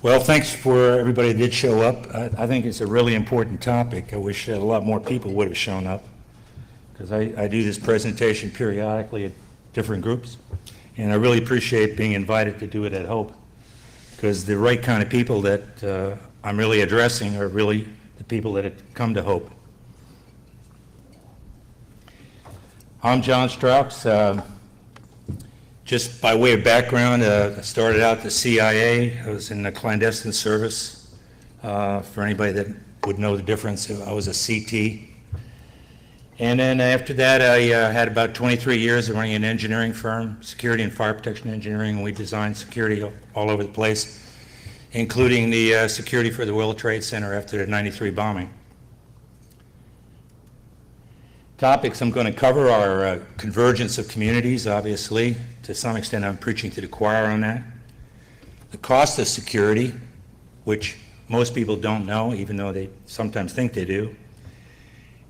Well, thanks for everybody that did show up. I think it's a really important topic. I wish a lot more people would have shown up, because I do this presentation periodically at different groups, and I really appreciate being invited to do it at Hope, because the right kind of people that I'm really addressing are really the people that have come to Hope. I'm John Strauchs. Just by way of background, I started out at the CIA. I was in the clandestine service. For anybody that would know the difference, I was a CT. And then after that, I had about 23 years of running an engineering firm, security and fire protection engineering, and we designed security all over the place, including the security for the World Trade Center after the '93 bombing. Topics I'm going to cover are convergence of communities, obviously. To some extent, I'm preaching to the choir on that. The cost of security, which most people don't know, even though they sometimes think they do.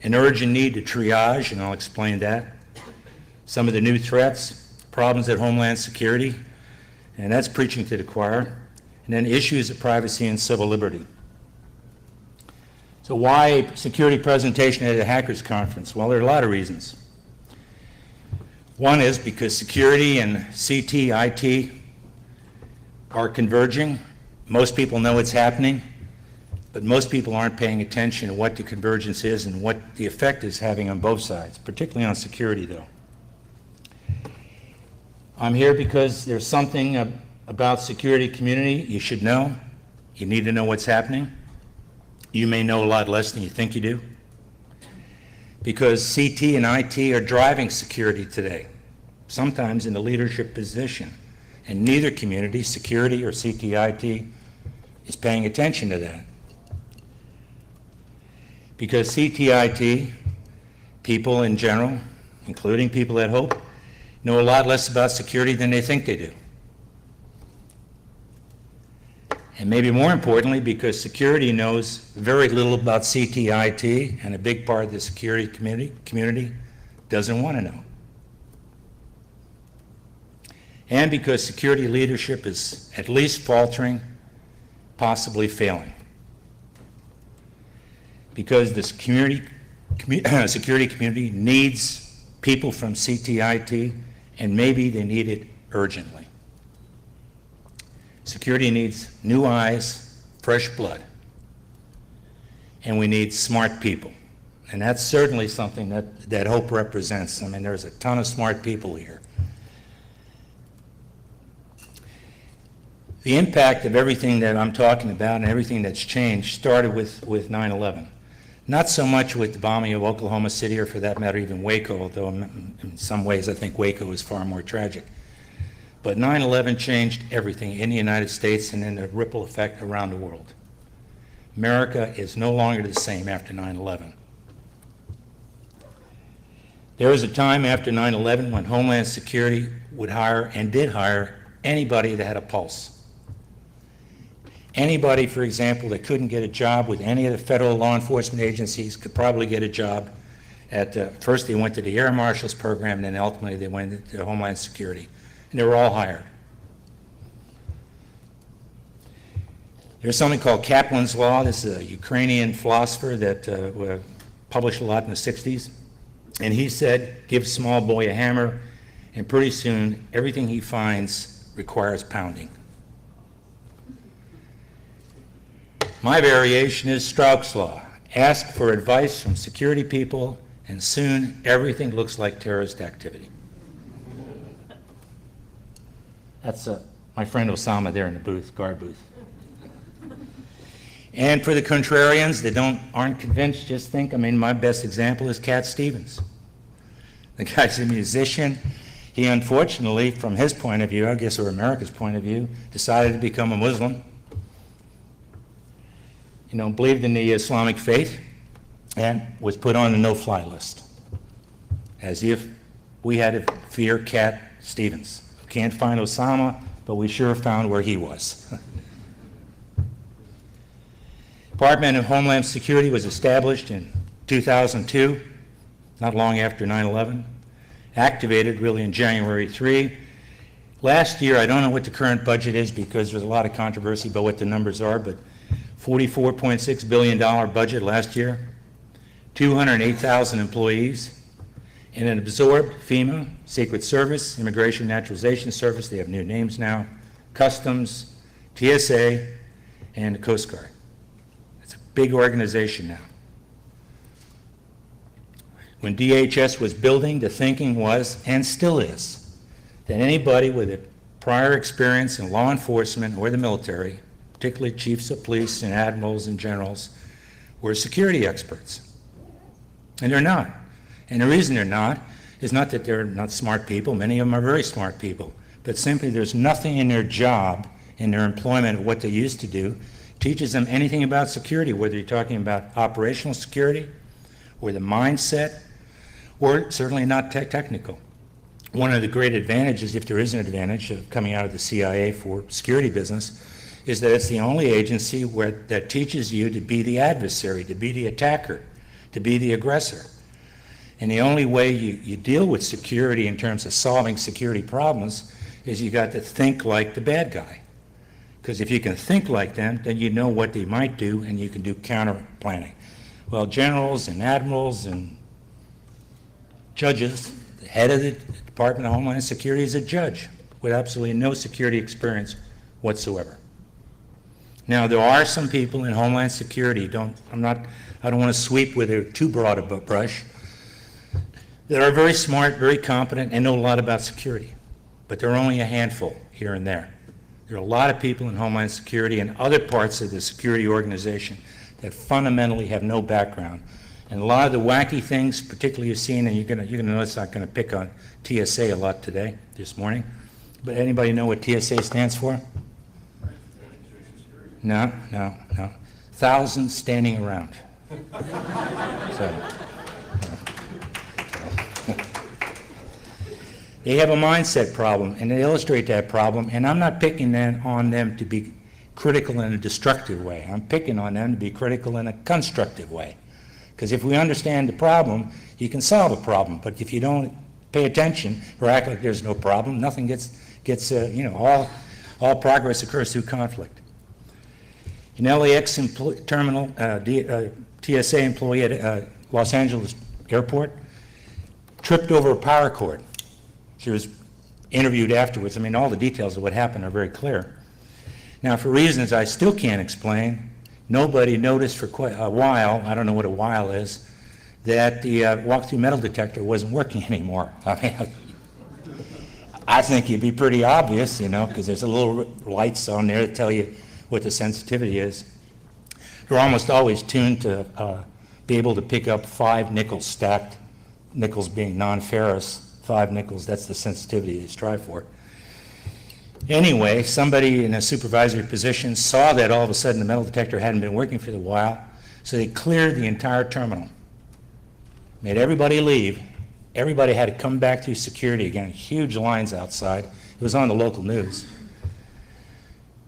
An urgent need to triage, and I'll explain that. Some of the new threats, problems at Homeland Security, and that's preaching to the choir. And then issues of privacy and civil liberty. So why security presentation at a hackers conference? Well, there are a lot of reasons. One is because security and CT, IT are converging. Most people know it's happening, but most people aren't paying attention to what the convergence is and what the effect is having on both sides, particularly on security, though. I'm here because there's something about security community you should know. You need to know what's happening. You may know a lot less than you think you do, because CT and IT are driving security today, sometimes in the leadership position, and neither community, security or CT/IT, is paying attention to that. Because CT/IT, people in general, including people at Hope, know a lot less about security than they think they do. And maybe more importantly, because security knows very little about CT/IT, and a big part of the security community doesn't want to know. And because security leadership is at least faltering, possibly failing. Because this security community needs people from CT/IT, and maybe they need it urgently. Security needs new eyes, fresh blood, and we need smart people. And that's certainly something that Hope represents. I mean, there's a ton of smart people here. The impact of everything that I'm talking about and everything that's changed started with 9/11. Not so much with the bombing of Oklahoma City, or for that matter even Waco, although in some ways I think Waco is far more tragic. But 9/11 changed everything in the United States and in a ripple effect around the world. America is no longer the same after 9/11. There was a time after 9/11 when Homeland Security would hire, and did hire, anybody that had a pulse. Anybody, for example, that couldn't get a job with any of the federal law enforcement agencies could probably get a job at, first they went to the Air Marshal's program, and then ultimately they went to Homeland Security. And they were all hired. There's something called Kaplan's Law. This is a Ukrainian philosopher that published a lot in the 60s. And he said, give a small boy a hammer, and pretty soon everything he finds requires pounding. My variation is Strauch's Law. Ask for advice from security people, and soon everything looks like terrorist activity. That's my friend Osama there in the booth, guard booth. And for the contrarians that aren't convinced, just think, I mean, my best example is Cat Stevens. The guy's a musician. He unfortunately, from his point of view, I guess, or America's point of view, decided to become a Muslim. You know, believed in the Islamic faith, and was put on the no-fly list. As if we had to fear Cat Stevens. Can't find Osama, but we sure found where he was. Department of Homeland Security was established in 2002, not long after 9/11, activated really in January 3, Last year, I don't know what the current budget is because there's a lot of controversy about what the numbers are, but $44.6 billion budget last year, 208,000 employees, and it absorbed FEMA, Secret Service, Immigration Naturalization Service, they have new names now, Customs, TSA, and the Coast Guard. It's a big organization now. When DHS was building, the thinking was, and still is, that anybody with a prior experience in law enforcement or the military, particularly chiefs of police and admirals and generals, were security experts. And they're not. And the reason they're not is not that they're not smart people. Many of them are very smart people. But simply there's nothing in their job, in their employment, what they used to do, teaches them anything about security, whether you're talking about operational security or the mindset, or certainly not technical. One of the great advantages, if there is an advantage of coming out of the CIA for security business, is that it's the only agency that teaches you to be the adversary, to be the attacker, to be the aggressor. And the only way you deal with security in terms of solving security problems is you got to think like the bad guy. Because if you can think like them, then you know what they might do and you can do counter planning. Well, generals and admirals and judges, the head of the Department of Homeland Security is a judge with absolutely no security experience whatsoever. Now, there are some people in Homeland Security, I don't want to sweep with a too broad a brush, that are very smart, very competent, and know a lot about security. But there are only a handful here and there. There are a lot of people in Homeland Security and other parts of the security organization that fundamentally have no background. And a lot of the wacky things, particularly you've seen, and you're going to notice I'm going to pick on TSA a lot today, this morning. But anybody know what TSA stands for? No. Thousands standing around. So, they have a mindset problem, and they illustrate that problem, and I'm not picking on them to be critical in a destructive way. I'm picking on them to be critical in a constructive way. Because if we understand the problem, you can solve a problem. But if you don't pay attention or act like there's no problem, nothing gets all progress occurs through conflict. An LAX terminal, TSA employee at Los Angeles airport tripped over a power cord. She was interviewed afterwards. I mean, all the details of what happened are very clear. Now, for reasons I still can't explain, nobody noticed for quite a while, I don't know what a while is, that the walk-through metal detector wasn't working anymore. I mean, I think it'd be pretty obvious, because there's a little lights on there that tell you what the sensitivity is. They're almost always tuned to be able to pick up 5 nickels stacked, nickels being non-ferrous, 5 nickels, that's the sensitivity they strive for. Anyway, somebody in a supervisory position saw that all of a sudden the metal detector hadn't been working for a while, so they cleared the entire terminal, made everybody leave. Everybody had to come back through security again, huge lines outside. It was on the local news.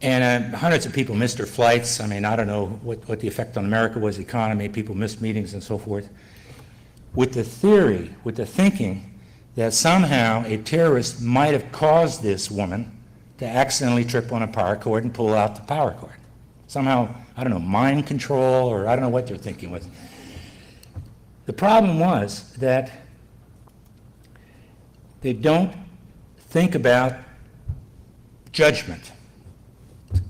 And hundreds of people missed their flights. I mean, I don't know what the effect on America was, the economy, people missed meetings and so forth. With the theory, with the thinking that somehow a terrorist might have caused this woman to accidentally trip on a power cord and pull out the power cord. Somehow, I don't know, mind control, or I don't know what they're thinking with. The problem was that they don't think about judgment.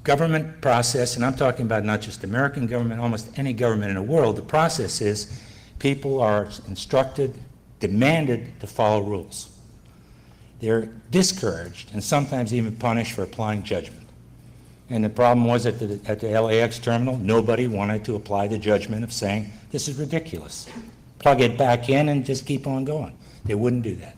Government process, and I'm talking about not just American government, almost any government in the world, the process is people are instructed, demanded to follow rules. They're discouraged and sometimes even punished for applying judgment. And the problem was at the LAX terminal, nobody wanted to apply the judgment of saying, this is ridiculous. Plug it back in and just keep on going. They wouldn't do that.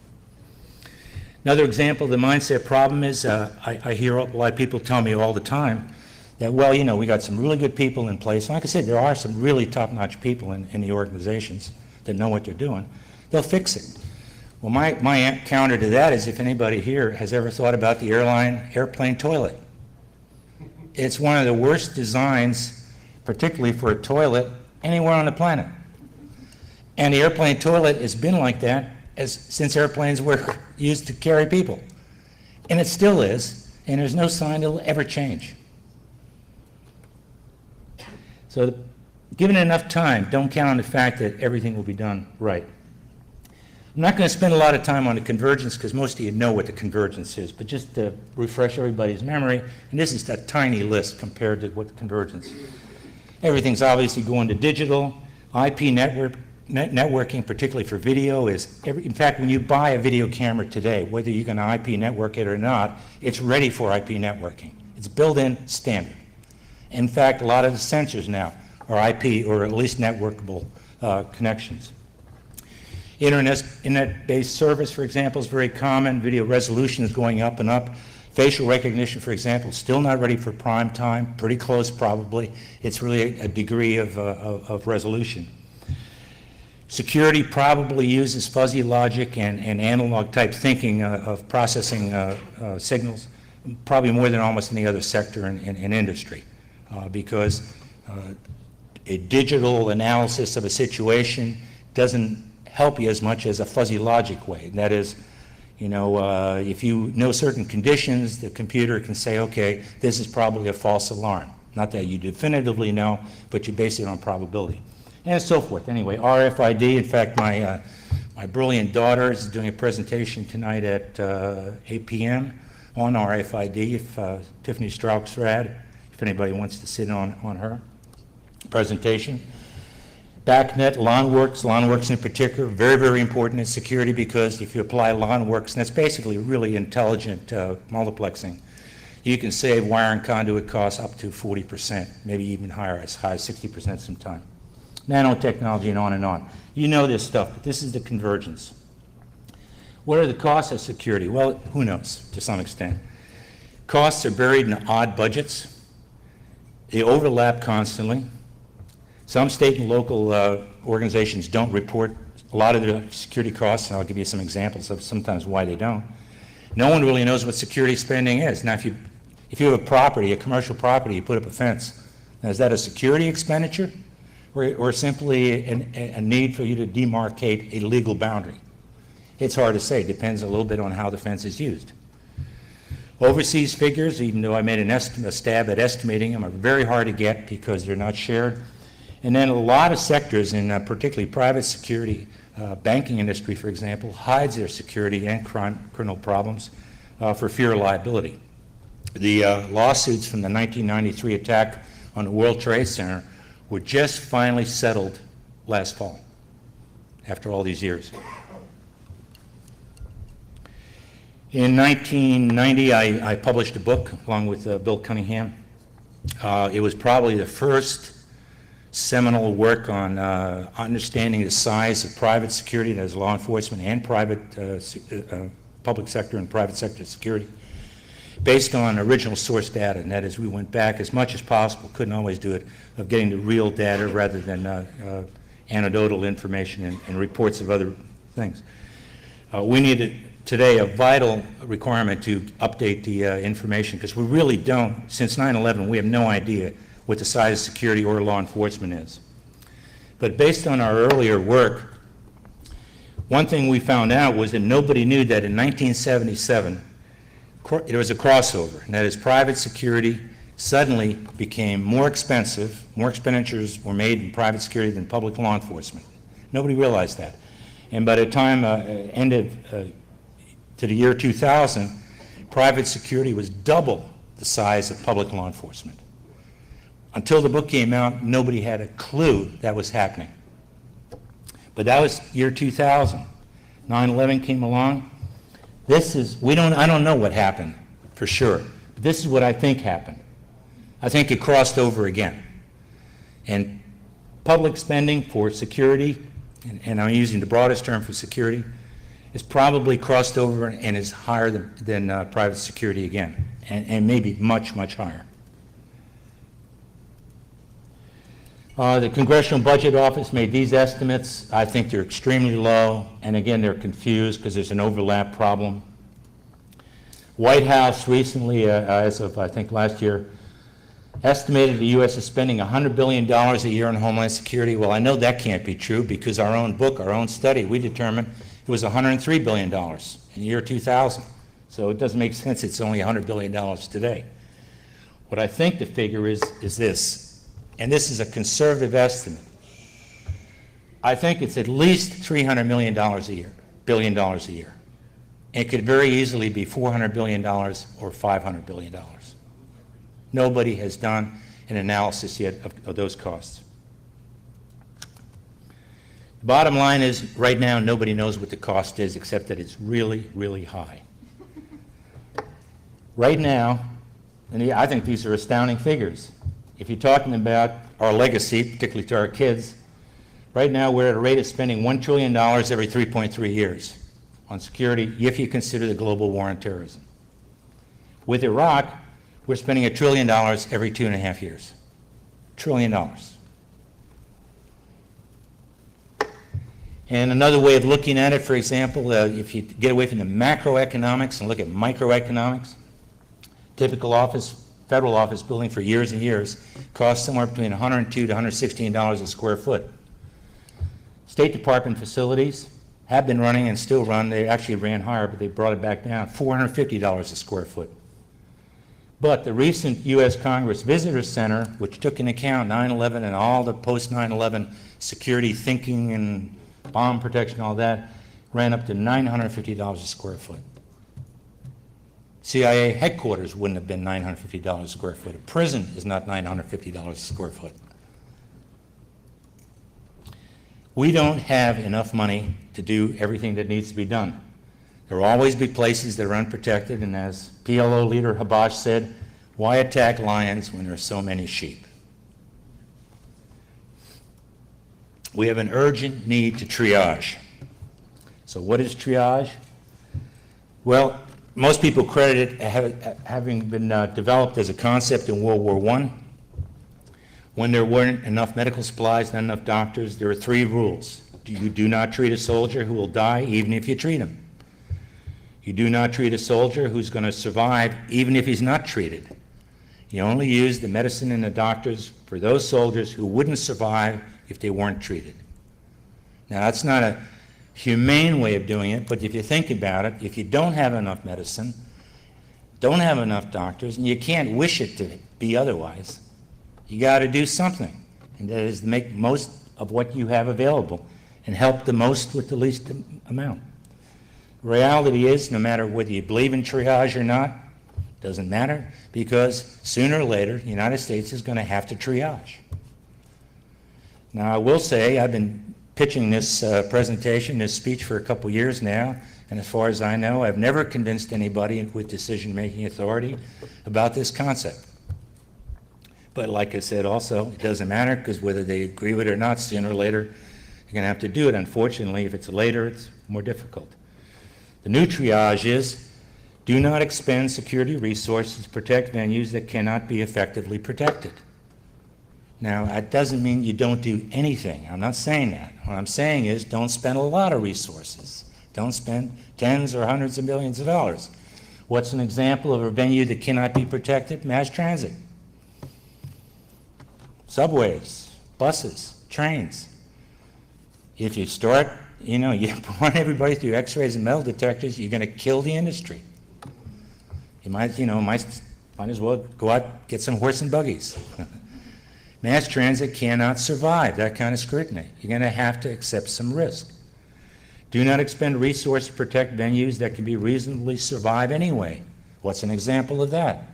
Another example of the mindset problem is, I hear a lot of people tell me all the time that, well, we got some really good people in place. And like I said, there are some really top-notch people in the organizations that know what they're doing. They'll fix it. Well, my counter to that is if anybody here has ever thought about the airplane toilet. It's one of the worst designs, particularly for a toilet, anywhere on the planet. And the airplane toilet has been like that since airplanes were used to carry people. And it still is, and there's no sign it'll ever change. So given enough time, don't count on the fact that everything will be done right. I'm not going to spend a lot of time on the convergence because most of you know what the convergence is, but just to refresh everybody's memory, and this is a tiny list compared to what the convergence is. Everything's obviously going to digital. IP networking, particularly for video, in fact, when you buy a video camera today, whether you're going to IP network it or not, it's ready for IP networking. It's built-in standard. In fact, a lot of the sensors now are IP or at least networkable connections. Internet-based service, for example, is very common. Video resolution is going up and up. Facial recognition, for example, still not ready for prime time, pretty close probably. It's really a degree of resolution. Security probably uses fuzzy logic and analog type thinking of processing signals, probably more than almost any other sector in industry, because a digital analysis of a situation doesn't help you as much as a fuzzy logic way. And that is, if you know certain conditions, the computer can say, okay, this is probably a false alarm. Not that you definitively know, but you base it on probability. And so forth. Anyway, RFID, in fact, my brilliant daughter is doing a presentation tonight at 8 p.m. on RFID, if Tiffany Strauchs-Rad, if anybody wants to sit on her presentation. BACnet, LawnWorks in particular, very, very important in security because if you apply LawnWorks, and that's basically really intelligent multiplexing, you can save wire and conduit costs up to 40%, maybe even higher, as high as 60% sometimes. Nanotechnology and on and on. You know this stuff, but this is the convergence. What are the costs of security? Well, who knows to some extent. Costs are buried in odd budgets. They overlap constantly. Some state and local organizations don't report a lot of the security costs, and I'll give you some examples of sometimes why they don't. No one really knows what security spending is. Now, if you have a property, a commercial property, you put up a fence, now is that a security expenditure or simply a need for you to demarcate a legal boundary? It's hard to say. It depends a little bit on how the fence is used. Overseas figures, even though I made a stab at estimating them, are very hard to get because they're not shared. And then a lot of sectors, in particularly private security, banking industry, for example, hides their security and criminal problems for fear of liability. The lawsuits from the 1993 attack on the World Trade Center were just finally settled last fall, after all these years. In 1990, I published a book along with Bill Cunningham. It was probably the first seminal work on understanding the size of private security, that is law enforcement and private public sector and private sector security, based on original source data. And that is, we went back as much as possible, couldn't always do it, of getting the real data rather than anecdotal information and reports of other things. We needed today a vital requirement to update the information, because we really don't, since 9/11, we have no idea what the size of security or law enforcement is. But based on our earlier work, one thing we found out was that nobody knew that in 1977, there was a crossover, and that is private security suddenly became more expensive, more expenditures were made in private security than public law enforcement. Nobody realized that. And by the time ended to the year 2000, private security was double the size of public law enforcement. Until the book came out, nobody had a clue that was happening. But that was year 2000. 9/11 came along. I don't know what happened for sure. But this is what I think happened. I think it crossed over again. And public spending for security, and I'm using the broadest term for security, is probably crossed over and is higher than private security again, and maybe much, much higher. The Congressional Budget Office made these estimates. I think they're extremely low, and again, they're confused because there's an overlap problem. White House recently, as of I think last year, estimated the U.S. is spending $100 billion a year on Homeland Security. Well, I know that can't be true because our own book, our own study, we determined it was $103 billion in the year 2000. So it doesn't make sense it's only $100 billion today. What I think the figure is this, and this is a conservative estimate. I think it's at least $300 million a year, billion dollars a year. It could very easily be $400 billion or $500 billion. Nobody has done an analysis yet of those costs. The bottom line is, right now, nobody knows what the cost is except that it's really, really high. Right now, and I think these are astounding figures. If you're talking about our legacy, particularly to our kids, right now we're at a rate of spending $1 trillion every 3.3 years on security, if you consider the global war on terrorism. With Iraq, we're spending $1 trillion every 2.5 years. $1 trillion. And another way of looking at it, for example, if you get away from the macroeconomics and look at microeconomics, typical federal office building for years and years costs somewhere between $102 to $116 a square foot. State Department facilities have been running and still run. They actually ran higher, but they brought it back down, $450 a square foot. But the recent U.S. Congress Visitor Center, which took into account 9/11 and all the post-9/11 security thinking and bomb protection, all that, ran up to $950 a square foot. CIA headquarters wouldn't have been $950 a square foot. A prison is not $950 a square foot. We don't have enough money to do everything that needs to be done. There will always be places that are unprotected, and as PLO leader Habash said, why attack lions when there are so many sheep? We have an urgent need to triage. So what is triage? Well, most people credit it having been developed as a concept in World War I. When there weren't enough medical supplies, not enough doctors, there are 3 rules. You do not treat a soldier who will die even if you treat him. You do not treat a soldier who's going to survive even if he's not treated. You only use the medicine and the doctors for those soldiers who wouldn't survive if they weren't treated. Now, that's not a humane way of doing it, but if you think about it, if you don't have enough medicine, don't have enough doctors, and you can't wish it to be otherwise, you got to do something, and that is to make most of what you have available and help the most with the least amount. The reality is, no matter whether you believe in triage or not, doesn't matter, because sooner or later, the United States is going to have to triage. Now, I will say I've been pitching this presentation, this speech for a couple years now, and as far as I know, I've never convinced anybody with decision-making authority about this concept. But like I said also, it doesn't matter, because whether they agree with it or not, sooner or later, you're going to have to do it. Unfortunately, if it's later, it's more difficult. The new triage is, do not expend security resources to protect venues that cannot be effectively protected. Now, that doesn't mean you don't do anything. I'm not saying that. What I'm saying is, don't spend a lot of resources. Don't spend tens or hundreds of millions of dollars. What's an example of a venue that cannot be protected? Mass transit. Subways, buses, trains. If you start, you run everybody through x-rays and metal detectors, you're going to kill the industry. You might as well go out, get some horse and buggies. Mass transit cannot survive that kind of scrutiny. You're going to have to accept some risk. Do not expend resources to protect venues that can be reasonably survive anyway. What's an example of that?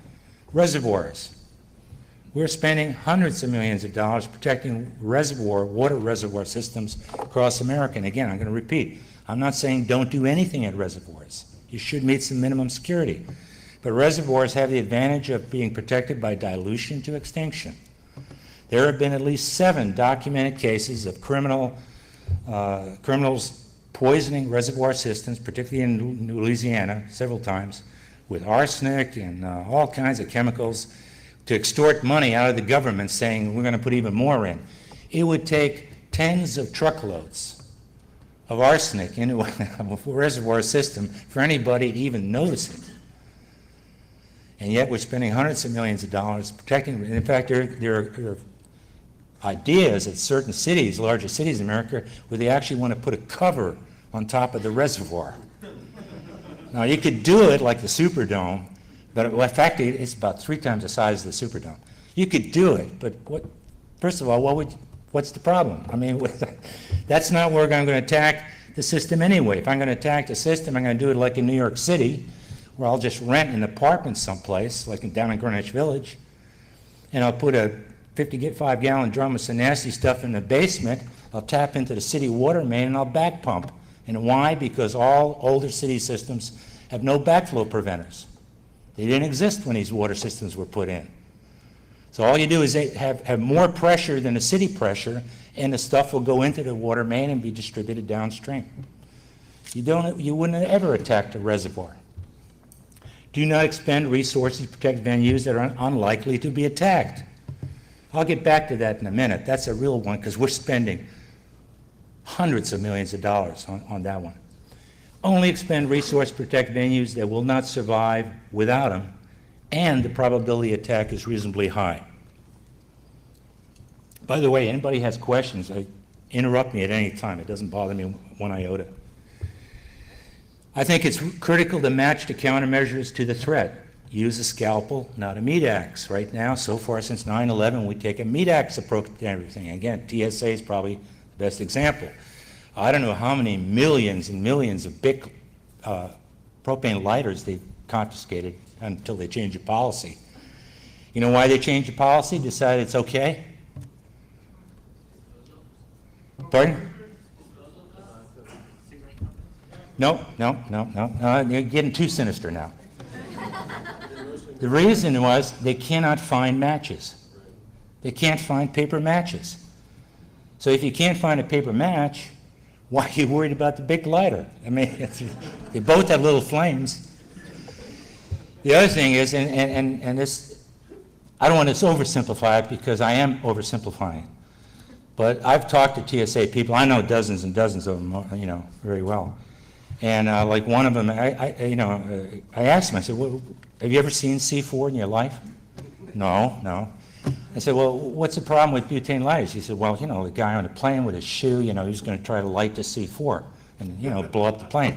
Reservoirs. We're spending hundreds of millions of dollars protecting water reservoir systems across America. And again, I'm going to repeat, I'm not saying don't do anything at reservoirs. You should meet some minimum security. But reservoirs have the advantage of being protected by dilution to extinction. There have been at least 7 documented cases of criminals poisoning reservoir systems, particularly in Louisiana, several times, with arsenic and all kinds of chemicals to extort money out of the government, saying we're going to put even more in. It would take tens of truckloads of arsenic into a reservoir system for anybody to even notice it. And yet we're spending hundreds of millions of dollars protecting it. In fact, there are ideas at certain cities, larger cities in America, where they actually want to put a cover on top of the reservoir. Now, you could do it like the Superdome, but in fact, it's about 3 times the size of the Superdome. You could do it, but first of all, what's the problem? I mean, that's not where I'm going to attack the system anyway. If I'm going to attack the system, I'm going to do it like in New York City, where I'll just rent an apartment someplace, like down in Greenwich Village, and I'll put a 55-gallon drum with some nasty stuff in the basement. I'll tap into the city water main and I'll back pump. And why? Because all older city systems have no backflow preventers. They didn't exist when these water systems were put in. So all you do is have more pressure than the city pressure, and the stuff will go into the water main and be distributed downstream. You wouldn't have ever attacked a reservoir. Do not expend resources to protect venues that are unlikely to be attacked. I'll get back to that in a minute. That's a real one because we're spending hundreds of millions of dollars on that one. Only expend resources to protect venues that will not survive without them, and the probability of attack is reasonably high. By the way, anybody has questions, interrupt me at any time. It doesn't bother me one iota. I think it's critical to match the countermeasures to the threat. Use a scalpel, not a meat axe. Right now, so far since 9/11, we take a meat axe approach to everything. Again, TSA is probably the best example. I don't know how many millions and millions of big propane lighters they've confiscated until they changed the policy. You know why they changed the policy? Decided it's okay? Pardon? No, you're getting too sinister now. The reason was they cannot find matches. They can't find paper matches. So if you can't find a paper match, why are you worried about the big lighter? I mean, they both have little flames. The other thing is, and this, I don't want to oversimplify it because I am oversimplifying it, but I've talked to TSA people. I know dozens and dozens of them, very well. And like one of them, I asked him, I said, well, have you ever seen C4 in your life? No. I said, well, what's the problem with butane lighters? He said, well, the guy on the plane with his shoe, he was going to try to light the C4 and, blow up the plane.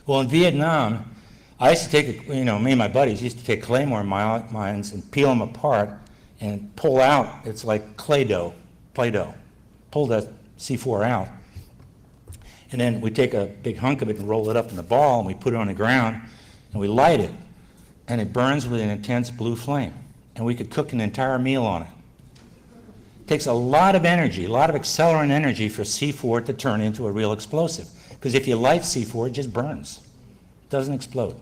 Well, in Vietnam, I used to take, me and my buddies used to take Claymore mines and peel them apart and pull out, it's like Play-Doh, pull that C4 out. And then we take a big hunk of it and roll it up in the ball, and we put it on the ground, and we light it, and it burns with an intense blue flame. And we could cook an entire meal on it. It takes a lot of energy, a lot of accelerant energy for C4 to turn into a real explosive. Because if you light C4, it just burns. It doesn't explode.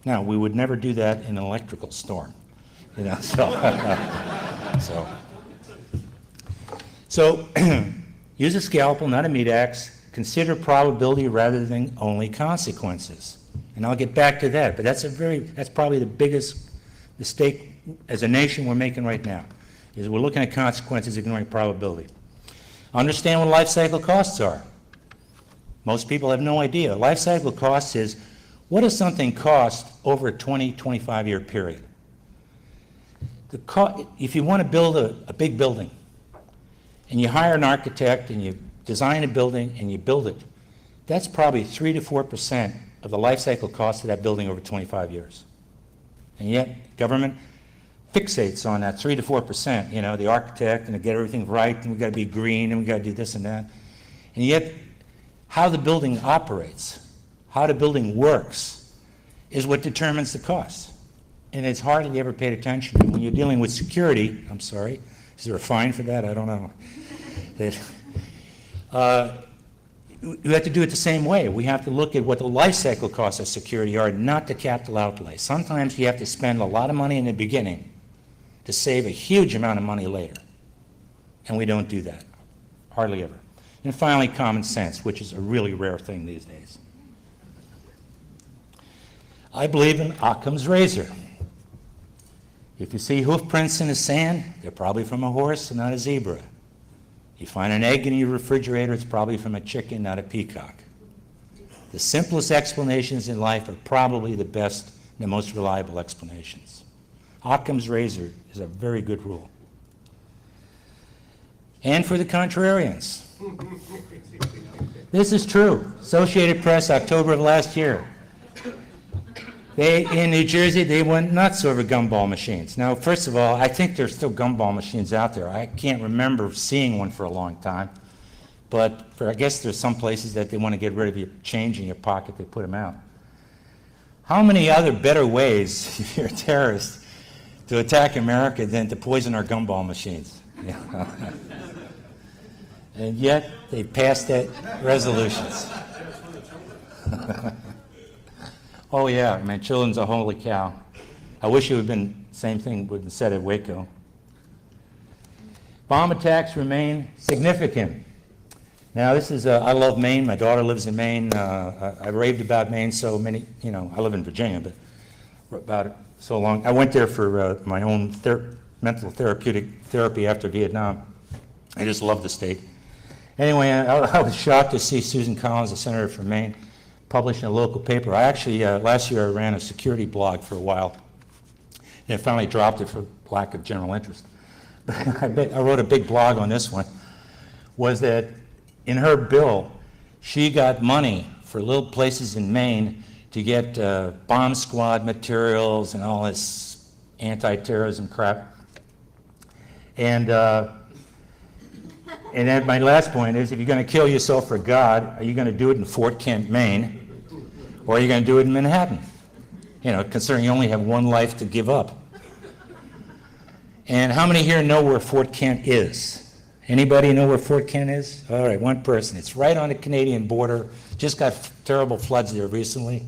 Now, we would never do that in an electrical storm. So use a scalpel, not a meat axe. Consider probability rather than only consequences. And I'll get back to that, but that's probably the biggest mistake as a nation we're making right now, is we're looking at consequences, ignoring probability. Understand what life cycle costs are. Most people have no idea. Life cycle costs is, what does something cost over a 20, 25-year period? If you want to build a big building, and you hire an architect, and you design a building, and you build it, that's probably 3 to 4% of the life cycle cost of that building over 25 years. And yet, government fixates on that 3 to 4%, the architect, and to get everything right, and we've got to be green, and we've got to do this and that. And yet, how the building operates, how the building works, is what determines the cost. And it's hardly ever paid attention to. When you're dealing with security, I'm sorry, is there a fine for that? I don't know. You have to do it the same way. We have to look at what the life cycle costs of security are, not the capital outlay. Sometimes you have to spend a lot of money in the beginning to save a huge amount of money later. And we don't do that, hardly ever. And finally, common sense, which is a really rare thing these days. I believe in Occam's razor. If you see hoof prints in the sand, they're probably from a horse and not a zebra. You find an egg in your refrigerator, it's probably from a chicken, not a peacock. The simplest explanations in life are probably the best and the most reliable explanations. Occam's razor is a very good rule. and for the contrarians. This is true. Associated Press, October of last year. In New Jersey, they went nuts over gumball machines. Now, first of all, I think there's still gumball machines out there. I can't remember seeing one for a long time. But I guess there's some places that they want to get rid of your change in your pocket, they put them out. How many other better ways, if you're a terrorist, to attack America than to poison our gumball machines? And yet, they passed that resolutions. Oh yeah, man, children's a holy cow. I wish it would have been the same thing would have been said at Waco. Bomb attacks remain significant. Now this is, I love Maine, my daughter lives in Maine. I raved about Maine so many, I live in Virginia, but about it so long. I went there for my own mental therapeutic therapy after Vietnam. I just love the state. Anyway, I was shocked to see Susan Collins, the senator from Maine, published in a local paper. I actually, last year I ran a security blog for a while, and I finally dropped it for lack of general interest. I wrote a big blog on this one, was that in her bill, she got money for little places in Maine to get bomb squad materials and all this anti-terrorism crap. And then my last point is, if you're going to kill yourself for God, are you going to do it in Fort Kent, Maine, or are you going to do it in Manhattan? Considering you only have one life to give up. And how many here know where Fort Kent is? Anybody know where Fort Kent is? All right, one person. It's right on the Canadian border. Just got terrible floods there recently.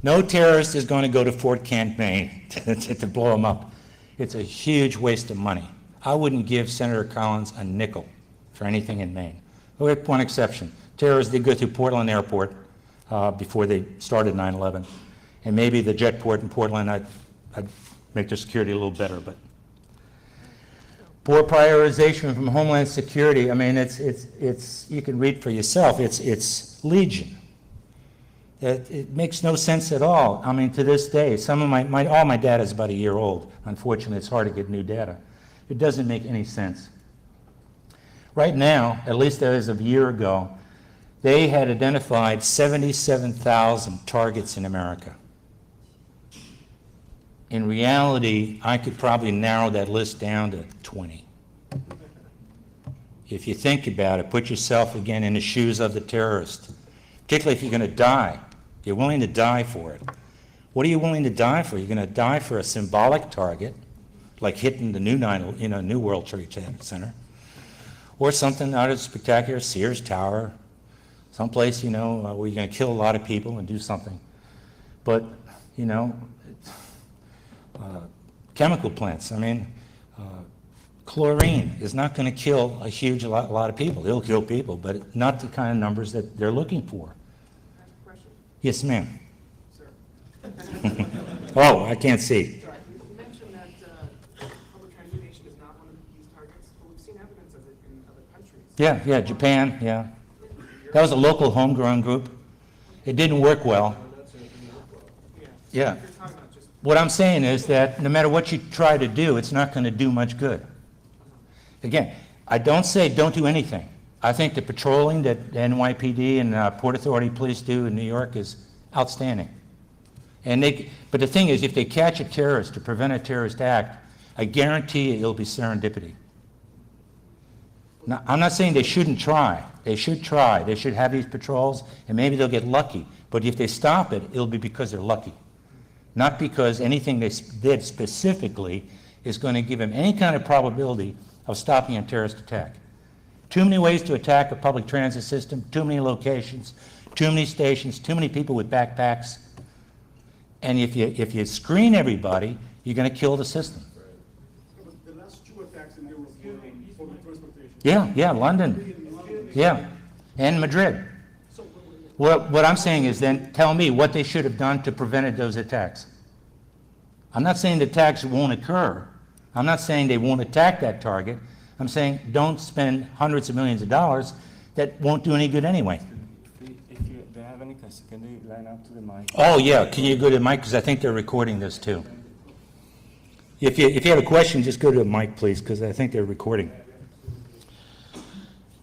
No terrorist is going to go to Fort Kent, Maine to blow them up. It's a huge waste of money. I wouldn't give Senator Collins a nickel for anything in Maine. With one exception. Terrorists did go through Portland Airport before they started 9/11. And maybe the jetport in Portland, I'd make their security a little better. But poor prioritization from Homeland Security, I mean, it's you can read for yourself. It's legion. It makes no sense at all. I mean, to this day, some of all my data is about a year old. Unfortunately, it's hard to get new data. It doesn't make any sense. Right now, at least as of a year ago, they had identified 77,000 targets in America. In reality, I could probably narrow that list down to 20. If you think about it, put yourself again in the shoes of the terrorist, particularly if you're going to die. You're willing to die for it. What are you willing to die for? You're going to die for a symbolic target, like hitting the new World Trade Center, or something out of spectacular, Sears Tower, someplace, where you're going to kill a lot of people and do something. But, chemical plants, chlorine is not going to kill a lot of people. It'll kill people, but not the kind of numbers that they're looking for. Yes, ma'am. Sir. Oh, I can't see. You mentioned that public transportation is not one of these targets, but we've seen evidence of it in other countries. Yeah, Japan, yeah. That was a local homegrown group. It didn't work well. Yeah. What I'm saying is that no matter what you try to do, it's not going to do much good. Again, I don't say don't do anything. I think the patrolling that the NYPD and Port Authority police do in New York is outstanding. But the thing is, if they catch a terrorist to prevent a terrorist act, I guarantee it'll be serendipity. Now, I'm not saying they shouldn't try. They should try. They should have these patrols, and maybe they'll get lucky. But if they stop it, it'll be because they're lucky. Not because anything they did specifically is going to give them any kind of probability of stopping a terrorist attack. Too many ways to attack a public transit system, too many locations, too many stations, too many people with backpacks. And if you screen everybody, you're going to kill the system. The last two attacks in Europe were for the transportation. Yeah, London. Yeah, and Madrid. What I'm saying is then tell me what they should have done to prevent those attacks. I'm not saying the attacks won't occur. I'm not saying they won't attack that target. I'm saying don't spend hundreds of millions of dollars that won't do any good anyway. If you don't have any questions, can you line up to the mic? Oh yeah, can you go to the mic, because I think they're recording this too. If you have a question, just go to the mic, please, because I think they're recording.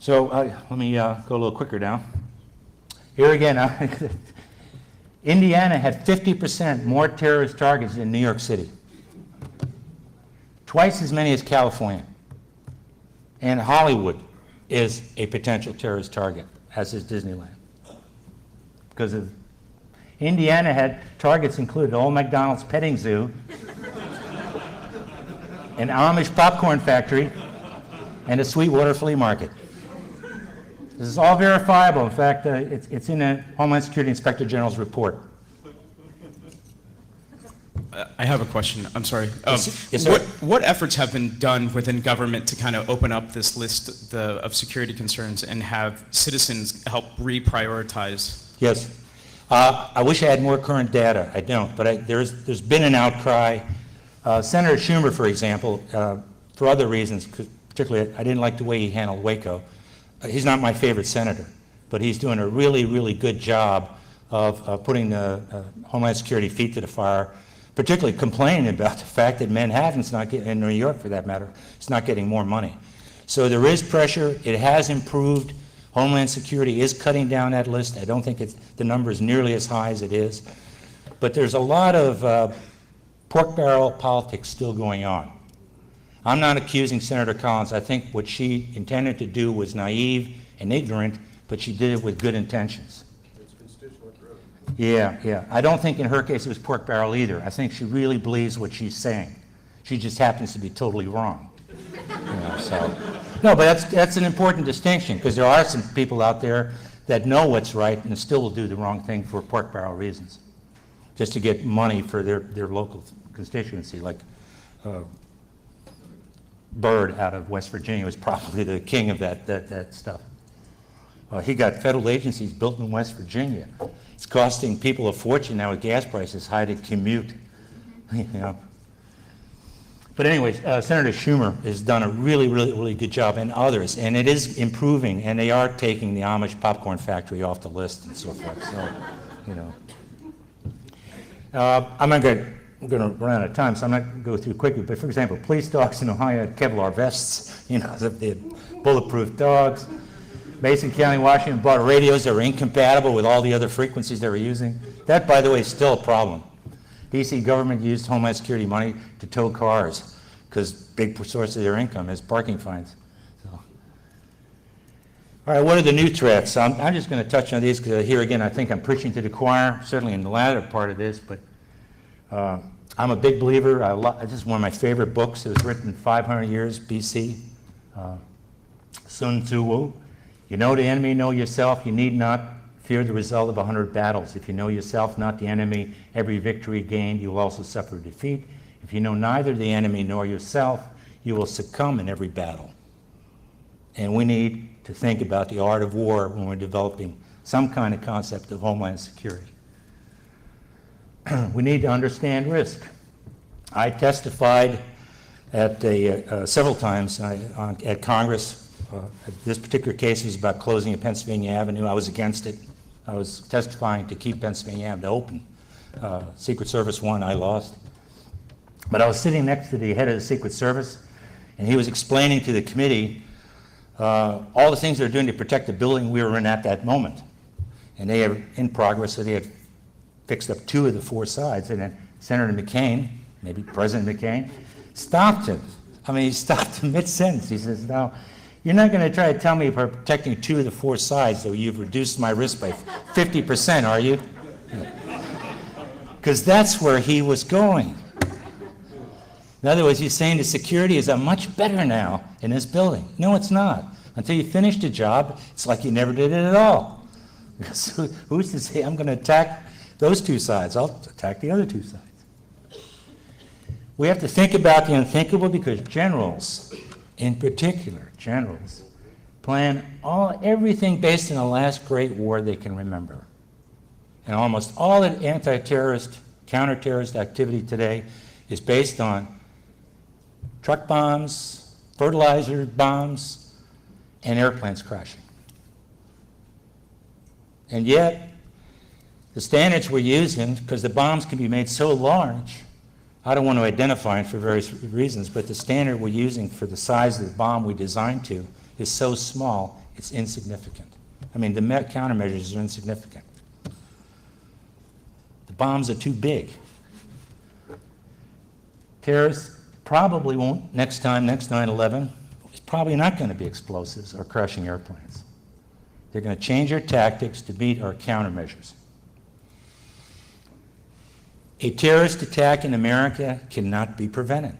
So let me go a little quicker now. Here again, Indiana had 50% more terrorist targets than New York City. Twice as many as California. And Hollywood is a potential terrorist target, as is Disneyland. Because of Indiana had targets included Old McDonald's petting zoo, an Amish popcorn factory, and a Sweetwater flea market. This is all verifiable. In fact, it's in the Homeland Security Inspector General's report. I have a question. I'm sorry. Yes, sir. What efforts have been done within government to kind of open up this list of security concerns and have citizens help reprioritize? Yes. I wish I had more current data. I don't, but there's been an outcry. Senator Schumer, for example, for other reasons, particularly I didn't like the way he handled Waco. He's not my favorite senator, but he's doing a really, really good job of putting the Homeland Security feet to the fire, particularly complaining about the fact that Manhattan's not getting, in New York for that matter, it's not getting more money. So there is pressure. It has improved. Homeland Security is cutting down that list. I don't think the number is nearly as high as it is. But there's a lot of pork barrel politics still going on. I'm not accusing Senator Collins. I think what she intended to do was naive and ignorant, but she did it with good intentions. It's constituent driven. Yeah. I don't think in her case it was pork barrel either. I think she really believes what she's saying. She just happens to be totally wrong. No, but that's an important distinction, because there are some people out there that know what's right and still will do the wrong thing for pork barrel reasons, just to get money for their local constituency. Like Byrd out of West Virginia was probably the king of that stuff. He got federal agencies built in West Virginia. It's costing people a fortune now with gas prices high to commute. But anyways, Senator Schumer has done a really, really, really good job, and others, and it is improving, and they are taking the Amish popcorn factory off the list and so forth. So, I'm going to run out of time, so I'm not going to go through quickly. But for example, police dogs in Ohio had Kevlar vests. They had bulletproof dogs. Mason County, Washington bought radios that were incompatible with all the other frequencies they were using. That, by the way, is still a problem. D.C. government used Homeland Security money to tow cars because big source of their income is parking fines. So. All right, what are the new threats? I'm just going to touch on these because here again I think I'm preaching to the choir, certainly in the latter part of this, but I'm a big believer. This is one of my favorite books. It was written 500 years BC. Sun Tzu. You know the enemy, know yourself. You need not fear the result of 100 battles. If you know yourself, not the enemy, every victory gained, you will also suffer defeat. If you know neither the enemy nor yourself, you will succumb in every battle. And we need to think about the art of war when we're developing some kind of concept of Homeland Security. We need to understand risk. I testified at several times at Congress. This particular case was about closing a Pennsylvania Avenue. I was against it. I was testifying to keep Pennsylvania Avenue open. Secret Service won, I lost. But I was sitting next to the head of the Secret Service, and he was explaining to the committee all the things they're doing to protect the building we were in at that moment. And they are in progress, so they had fixed up 2 of the 4 sides, and then Senator McCain, maybe President McCain, stopped him. He stopped him mid-sentence. He says, "Now, you're not going to try to tell me if we're protecting 2 of the 4 sides, so you've reduced my risk by 50%, are you?" Because that's where he was going. In other words, he's saying the security is much better now in this building. No, it's not. Until you finish the job, it's like you never did it at all. Because who's to say I'm going to attack those 2 sides? I'll attack the other 2 sides. We have to think about the unthinkable, because generals, in particular, generals, plan everything based on the last great war they can remember. And almost all the anti-terrorist, counter-terrorist activity today is based on truck bombs, fertilizer bombs, and airplanes crashing. And yet, the standards we're using, because the bombs can be made so large, I don't want to identify it for various reasons, but the standard we're using for the size of the bomb we designed to is so small, It's insignificant. I mean, the countermeasures are insignificant. The bombs are too big. Terrorists probably won't, next 9/11, it's probably not going to be explosives or crashing airplanes. They're going to change their tactics to meet our countermeasures. A terrorist attack in America cannot be prevented.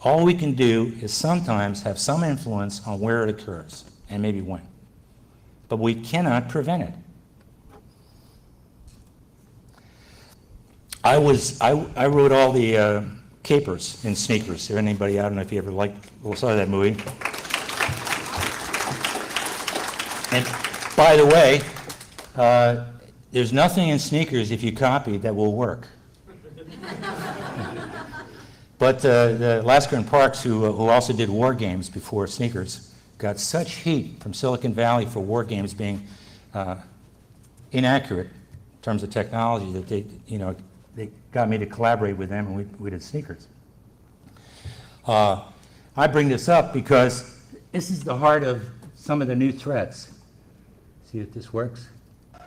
All we can do is sometimes have some influence on where it occurs, and maybe when. But we cannot prevent it. I wrote all the capers in Sneakers. Is there anybody, I don't know if you ever saw that movie. And by the way, there's nothing in Sneakers, if you copy, that will work. But the Lasker and Parks, who also did war games before Sneakers, got such heat from Silicon Valley for war games being inaccurate in terms of technology that they got me to collaborate with them, and we did Sneakers. I bring this up because this is the heart of some of the new threats. See if this works?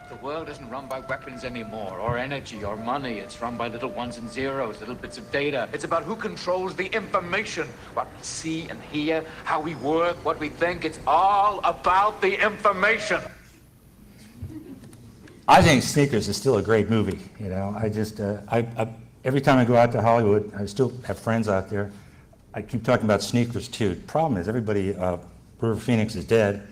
The world isn't run by weapons anymore, or energy, or money. It's run by little ones and zeros, little bits of data. It's about who controls the information, what we see and hear, how we work, what we think. It's all about the information. I think Sneakers is still a great movie. You know, I just every time I go out to Hollywood, I still have friends out there. I keep talking about Sneakers too. The problem is everybody, River Phoenix is dead.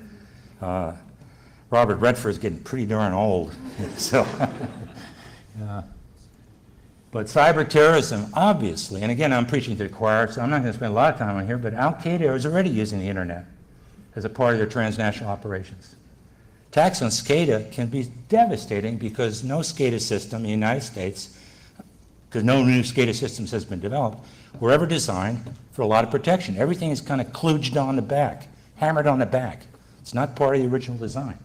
Robert Redford's getting pretty darn old. So, but cyber terrorism, obviously, and again, I'm preaching to the choir, so I'm not going to spend a lot of time on here. But Al Qaeda is already using the internet as a part of their transnational operations. Attacks on SCADA can be devastating because no SCADA system in the United States, because no new SCADA systems has been developed, were ever designed for a lot of protection. Everything is kind of kludged on the back, hammered on the back. It's not part of the original design.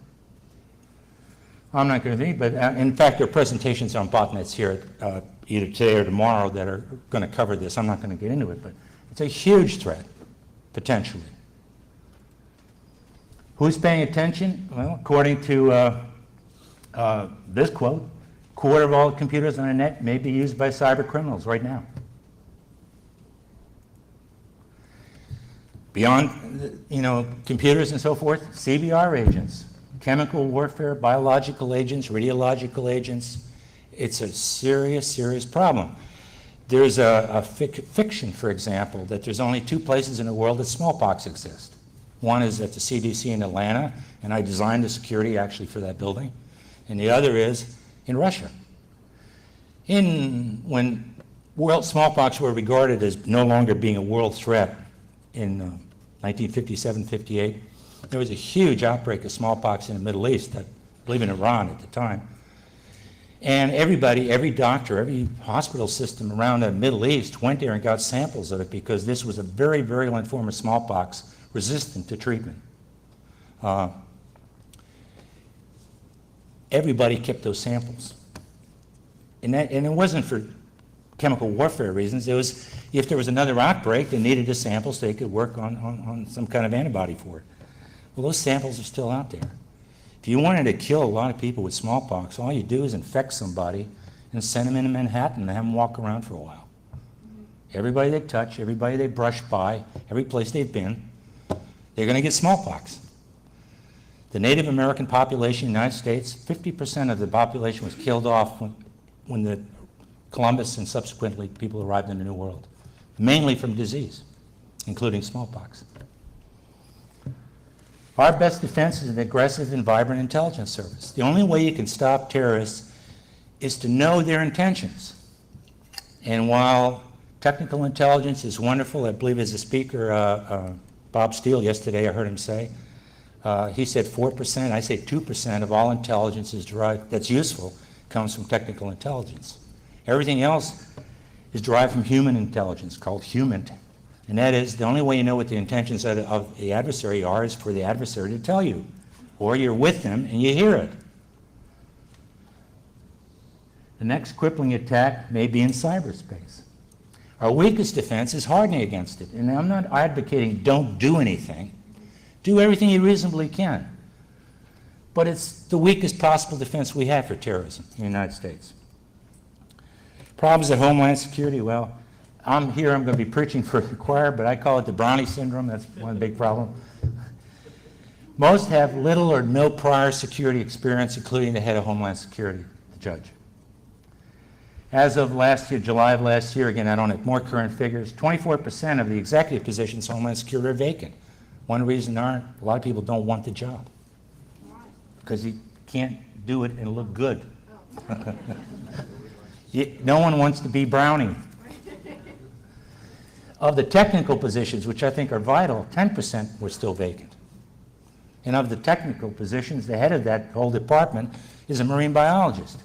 I'm not going to read, but in fact, there are presentations on botnets here either today or tomorrow that are going to cover this. I'm not going to get into it, but it's a huge threat, potentially. Who's paying attention? Well, according to this quote, a quarter of all computers on the net may be used by cyber criminals right now. Beyond, computers and so forth, CBR agents, chemical warfare, biological agents, radiological agents. It's a serious, serious problem. There's a fiction, for example, that there's only two places in the world that smallpox exists. One is at the CDC in Atlanta, and I designed the security actually for that building. And the other is in Russia. When smallpox were regarded as no longer being a world threat in 1957-58, there was a huge outbreak of smallpox in the Middle East, I believe in Iran at the time. And everybody, every doctor, every hospital system around the Middle East went there and got samples of it because this was a very virulent form of smallpox resistant to treatment. Everybody kept those samples. And it wasn't for chemical warfare reasons. It was if there was another outbreak, they needed the samples so they could work on some kind of antibody for it. Well, those samples are still out there. If you wanted to kill a lot of people with smallpox, all you do is infect somebody and send them into Manhattan and have them walk around for a while. Everybody they touch, everybody they brush by, every place they've been, they're going to get smallpox. The Native American population in the United States, 50% of the population was killed off when the Columbus and subsequently people arrived in the New World, mainly from disease, including smallpox. Our best defense is an aggressive and vibrant intelligence service. The only way you can stop terrorists is to know their intentions. And while technical intelligence is wonderful, I believe as a speaker, Bob Steele yesterday, I heard him say, he said 4%, I say 2% of all intelligence is derived, that's useful, comes from technical intelligence. Everything else is derived from human intelligence, called human. And that is, the only way you know what the intentions of the adversary are is for the adversary to tell you. Or you're with them and you hear it. The next crippling attack may be in cyberspace. Our weakest defense is hardening against it. And I'm not advocating don't do anything. do everything you reasonably can. But it's the weakest possible defense we have for terrorism in the United States. Problems at Homeland Security, well, I'm going to be preaching for the choir, but I call it the Brownie syndrome. That's one big problem. Most have little or no prior security experience, including the head of Homeland Security, the judge. As of last year, July of last year, again, I don't have more current figures, 24% of the executive positions in Homeland Security are vacant. One reason a lot of people don't want the job. Because you can't do it and look good. No one wants to be Brownie. Of the technical positions, which I think are vital, 10% were still vacant. And of the technical positions, the head of that whole department is a marine biologist,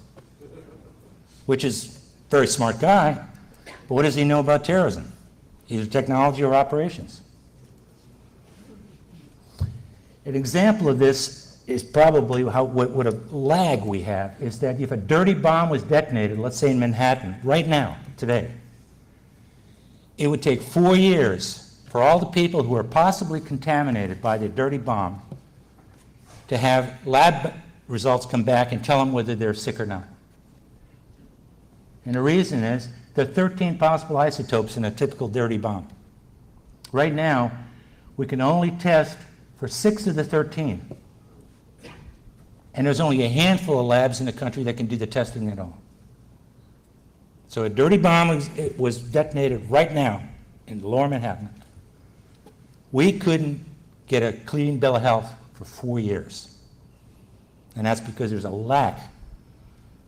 which is a very smart guy, but what does he know about terrorism? Either technology or operations. An example of this is probably what a lag we have, is that if a dirty bomb was detonated, let's say in Manhattan, right now, today, it would take 4 years for all the people who are possibly contaminated by the dirty bomb to have lab results come back and tell them whether they're sick or not. And the reason is there are 13 possible isotopes in a typical dirty bomb. Right now, we can only test for 6 of the 13. And there's only a handful of labs in the country that can do the testing at all. So a dirty bomb was detonated right now in lower Manhattan. We couldn't get a clean bill of health for 4 years. And that's because there's a lack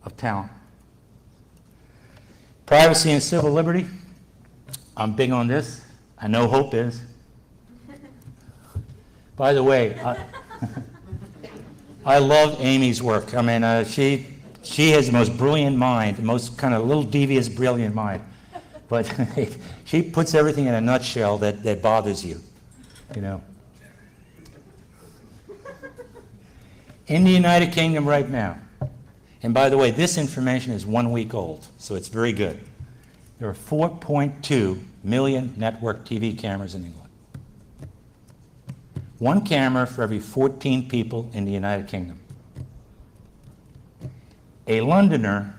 of talent. Privacy and civil liberty. I'm big on this. I know Hope is. By the way, I love Amy's work. I mean, she has the most brilliant mind, the most kind of little devious, brilliant mind. But she puts everything in a nutshell that bothers you, you know. In the United Kingdom right now, and by the way, this information is 1 week old, so it's very good. There are 4.2 million network TV cameras in England. 1 camera for every 14 people in the United Kingdom. A Londoner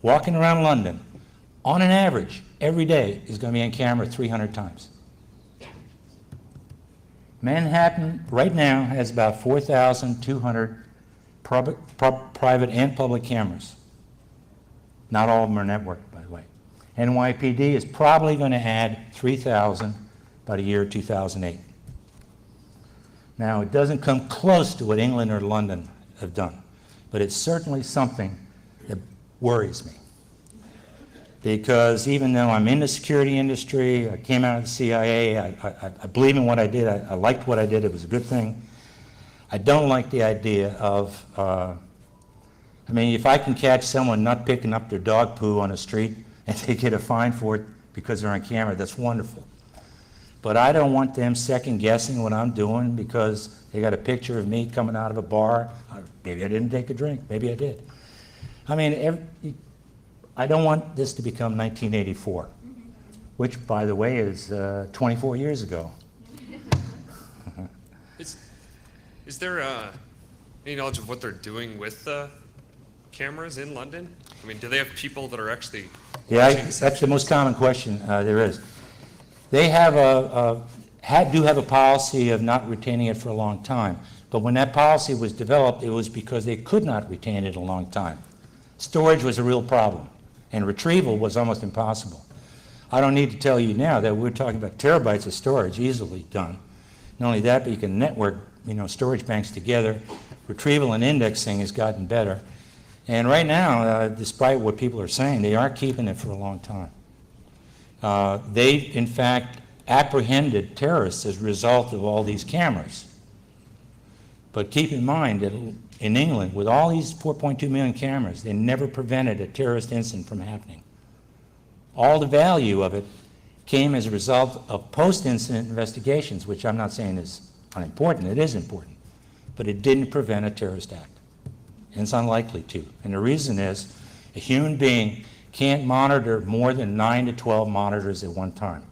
walking around London, on an average, every day is going to be on camera 300 times. Manhattan right now has about 4,200 private and public cameras. Not all of them are networked, by the way. NYPD is probably going to add 3,000 by the year 2008. Now, it doesn't come close to what England or London have done, but it's certainly something that worries me. Because even though I'm in the security industry, I came out of the CIA, I believe in what I did, I liked what I did, it was a good thing. I don't like the idea of, I mean, if I can catch someone not picking up their dog poo on the street and they get a fine for it because they're on camera, that's wonderful. But I don't want them second guessing what I'm doing because they got a picture of me coming out of a bar. Maybe I didn't take a drink, maybe I did. I mean, I don't want this to become 1984, which, by the way, is 24 years ago. Is there any knowledge of what they're doing with the cameras in London? I mean, do they have people that are actually Yeah, watching that's the most common question there is. They have do have a policy of not retaining it for a long time, but when that policy was developed, it was because they could not retain it a long time. Storage was a real problem, and retrieval was almost impossible. I don't need to tell you now that we're talking about terabytes of storage, easily done. Not only that, but you can network, storage banks together. Retrieval and indexing has gotten better. And right now, despite what people are saying, they are keeping it for a long time. They, in fact, apprehended terrorists as a result of all these cameras. But keep in mind that in England, with all these 4.2 million cameras, they never prevented a terrorist incident from happening. All the value of it came as a result of post-incident investigations, which I'm not saying is unimportant, it is important, but it didn't prevent a terrorist act. And it's unlikely to. And the reason is a human being can't monitor more than 9 to 12 monitors at one time.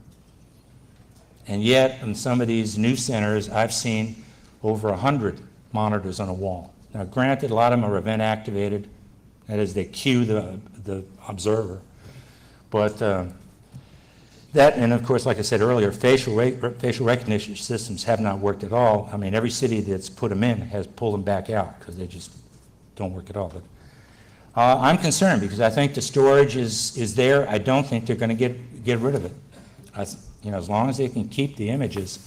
And yet, in some of these new centers, I've seen over 100 monitors on a wall. Now, granted, a lot of them are event activated, that is, they cue the observer. But that, and of course, like I said earlier, facial recognition systems have not worked at all. I mean, every city that's put them in has pulled them back out because they just don't work at all. But I'm concerned because I think the storage is there. I don't think they're going to get rid of it. As long as they can keep the images.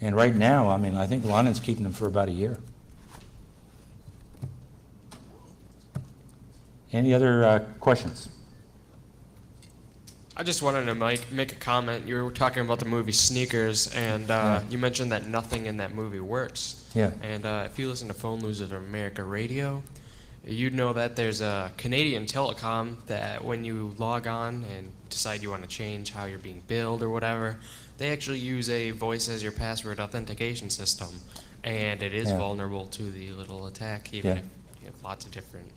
And right now, I mean, I think London's keeping them for about a year. Any other questions? I just wanted to make a comment. You were talking about the movie Sneakers, and you mentioned that nothing in that movie works. Yeah. And if you listen to Phone Losers of America Radio, you'd know that there's a Canadian telecom that when you log on and decide you want to change how you're being billed or whatever, they actually use a voice as your password authentication system. And it is vulnerable to the little attack, even if you have lots of different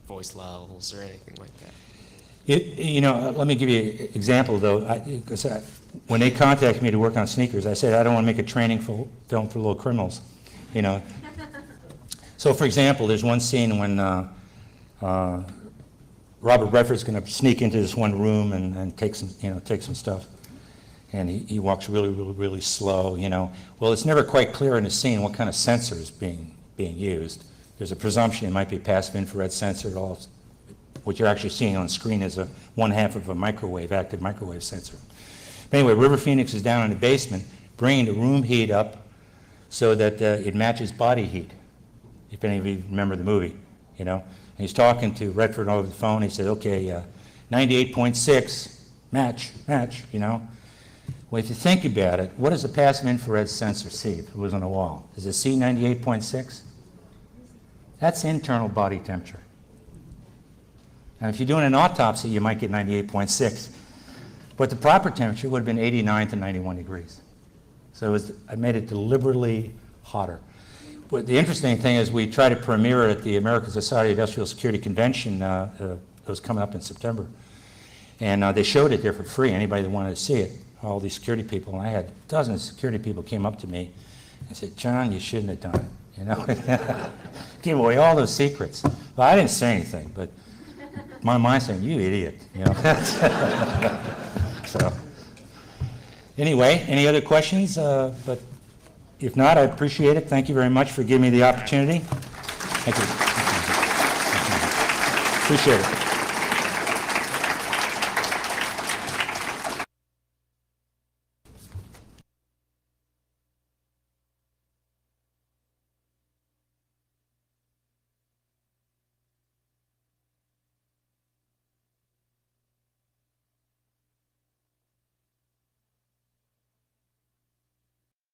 voice levels or anything like that. Let me give you an example, though. When they contacted me to work on Sneakers, I said, I don't want to make a training film for little criminals, So, for example, there's one scene when Robert Redford's going to sneak into this one room and take some stuff. And he walks really, really, really slow, Well, it's never quite clear in the scene what kind of sensor is being used. There's a presumption it might be a passive infrared sensor. What you're actually seeing on screen is one half of a active microwave sensor. But anyway, River Phoenix is down in the basement, bringing the room heat up so that it matches body heat, if any of you remember the movie, And he's talking to Redford over the phone. He said, okay, 98.6, match, Well, if you think about it, what does a passive infrared sensor see if it was on the wall? Does it see 98.6? That's internal body temperature. And if you're doing an autopsy, you might get 98.6. But the proper temperature would have been 89 to 91 degrees. So I made it deliberately hotter. But the interesting thing is we tried to premiere it at the American Society of Industrial Security Convention that was coming up in September. And they showed it there for free, anybody that wanted to see it, all these security people. And I had dozens of security people came up to me and said, John, you shouldn't have done it. Give away all those secrets. Well, I didn't say anything, but my mind's saying, you idiot. So, anyway, any other questions? But if not, I appreciate it. Thank you very much for giving me the opportunity. Thank you. Appreciate it.